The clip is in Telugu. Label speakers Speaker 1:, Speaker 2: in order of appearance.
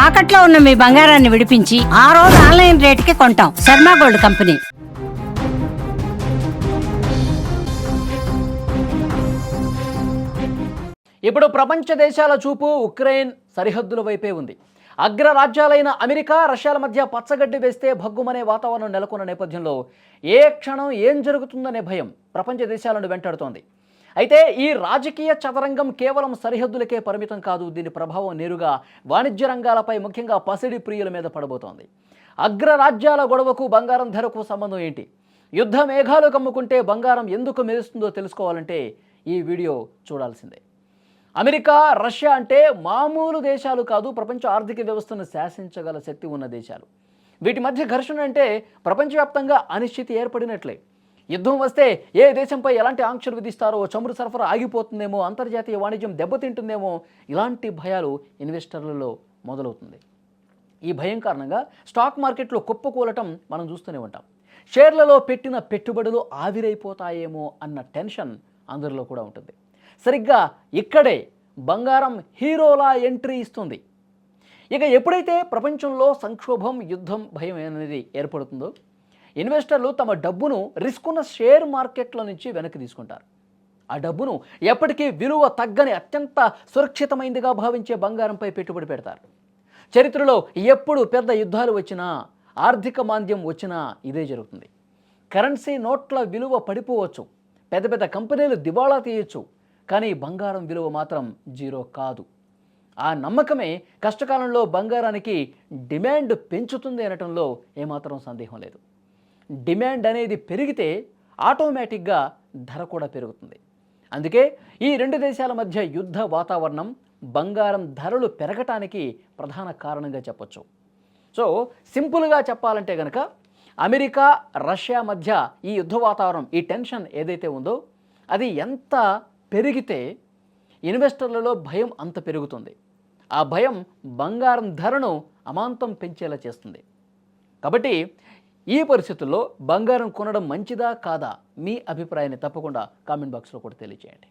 Speaker 1: తాకట్లో ఉన్న మీ బంగారాన్ని విడిపించి ఆ రోజు ఆన్లైన్ రేటుకి కొంటాం. Sharma gold company.
Speaker 2: ఇప్పుడు ప్రపంచ దేశాల చూపు ఉక్రెయిన్ సరిహద్దుల వైపే ఉంది. అగ్రరాజ్యాలైన అమెరికా, రష్యాల మధ్య పచ్చగడ్డి వేస్తే భగ్గుమనే వాతావరణం నెలకొన్న నేపథ్యంలో ఏ క్షణం ఏం జరుగుతుందనే భయం ప్రపంచ దేశాలను వెంటాడుతోంది. అయితే ఈ రాజకీయ చదరంగం కేవలం సరిహద్దులకే పరిమితం కాదు. దీని ప్రభావం నేరుగా వాణిజ్య రంగాలపై, ముఖ్యంగా పసిడి ప్రియుల మీద పడబోతోంది. అగ్రరాజ్యాల గొడవకు బంగారం ధరకు సంబంధం ఏంటి? యుద్ధ మేఘాలు కమ్ముకుంటే బంగారం ఎందుకు మెరుస్తుందో తెలుసుకోవాలంటే ఈ వీడియో చూడాల్సిందే. అమెరికా, రష్యా అంటే మామూలు దేశాలు కాదు, ప్రపంచ ఆర్థిక వ్యవస్థను శాసించగల శక్తి ఉన్న దేశాలు. వీటి మధ్య ఘర్షణ అంటే ప్రపంచవ్యాప్తంగా అనిశ్చితి ఏర్పడినట్లే. యుద్ధం వస్తే ఏ దేశంపై ఎలాంటి ఆంక్షలు విధిస్తారో, చమురు సరఫరా ఆగిపోతుందేమో, అంతర్జాతీయ వాణిజ్యం దెబ్బతింటుందేమో, ఇలాంటి భయాలు ఇన్వెస్టర్లలో మొదలవుతుంది. ఈ భయం కారణంగా స్టాక్ మార్కెట్లో కుప్పకూలటం మనం చూస్తూనే ఉంటాం. షేర్లలో పెట్టిన పెట్టుబడులు ఆవిరైపోతాయేమో అన్న టెన్షన్ అందరిలో కూడా ఉంటుంది. సరిగ్గా ఇక్కడే బంగారం హీరోలా ఎంట్రీ ఇస్తుంది. ఇక ఎప్పుడైతే ప్రపంచంలో సంక్షోభం, యుద్ధం, భయం అనేది ఏర్పడుతుందో ఇన్వెస్టర్లు తమ డబ్బును రిస్క్ ఉన్న షేర్ మార్కెట్ల నుంచి వెనక్కి తీసుకుంటారు. ఆ డబ్బును ఎప్పటికీ విలువ తగ్గని అత్యంత సురక్షితమైనదిగా భావించే బంగారంపై పెట్టుబడి పెడతారు. చరిత్రలో ఎప్పుడు పెద్ద యుద్ధాలు వచ్చినా, ఆర్థిక మాంద్యం వచ్చినా ఇదే జరుగుతుంది. కరెన్సీ నోట్ల విలువ పడిపోవచ్చు, పెద్ద పెద్ద కంపెనీలు దివాళా తీయచ్చు, కానీ బంగారం విలువ మాత్రం జీరో కాదు. ఆ నమ్మకమే కష్టకాలంలో బంగారానికి డిమాండ్ పెంచుతుంది అనటంలో ఏమాత్రం సందేహం లేదు. డిమాండ్ అనేది పెరిగితే ఆటోమేటిక్గా ధర కూడా పెరుగుతుంది. అందుకే ఈ రెండు దేశాల మధ్య యుద్ధ వాతావరణం బంగారం ధరలు పెరగటానికి ప్రధాన కారణంగా చెప్పొచ్చు. సో సింపుల్గా చెప్పాలంటే కనుక అమెరికా, రష్యా మధ్య ఈ యుద్ధ వాతావరణం, ఈ టెన్షన్ ఏదైతే ఉందో అది ఎంత పెరిగితే ఇన్వెస్టర్లలో భయం అంత పెరుగుతుంది. ఆ భయం బంగారం ధరను అమాంతం పెంచేలా చేస్తుంది. కాబట్టి ఈ పరిస్థితుల్లో బంగారం కొనడం మంచిదా కాదా, మీ అభిప్రాయాన్ని తప్పకుండా కామెంట్ బాక్స్లో కూడా తెలియజేయండి.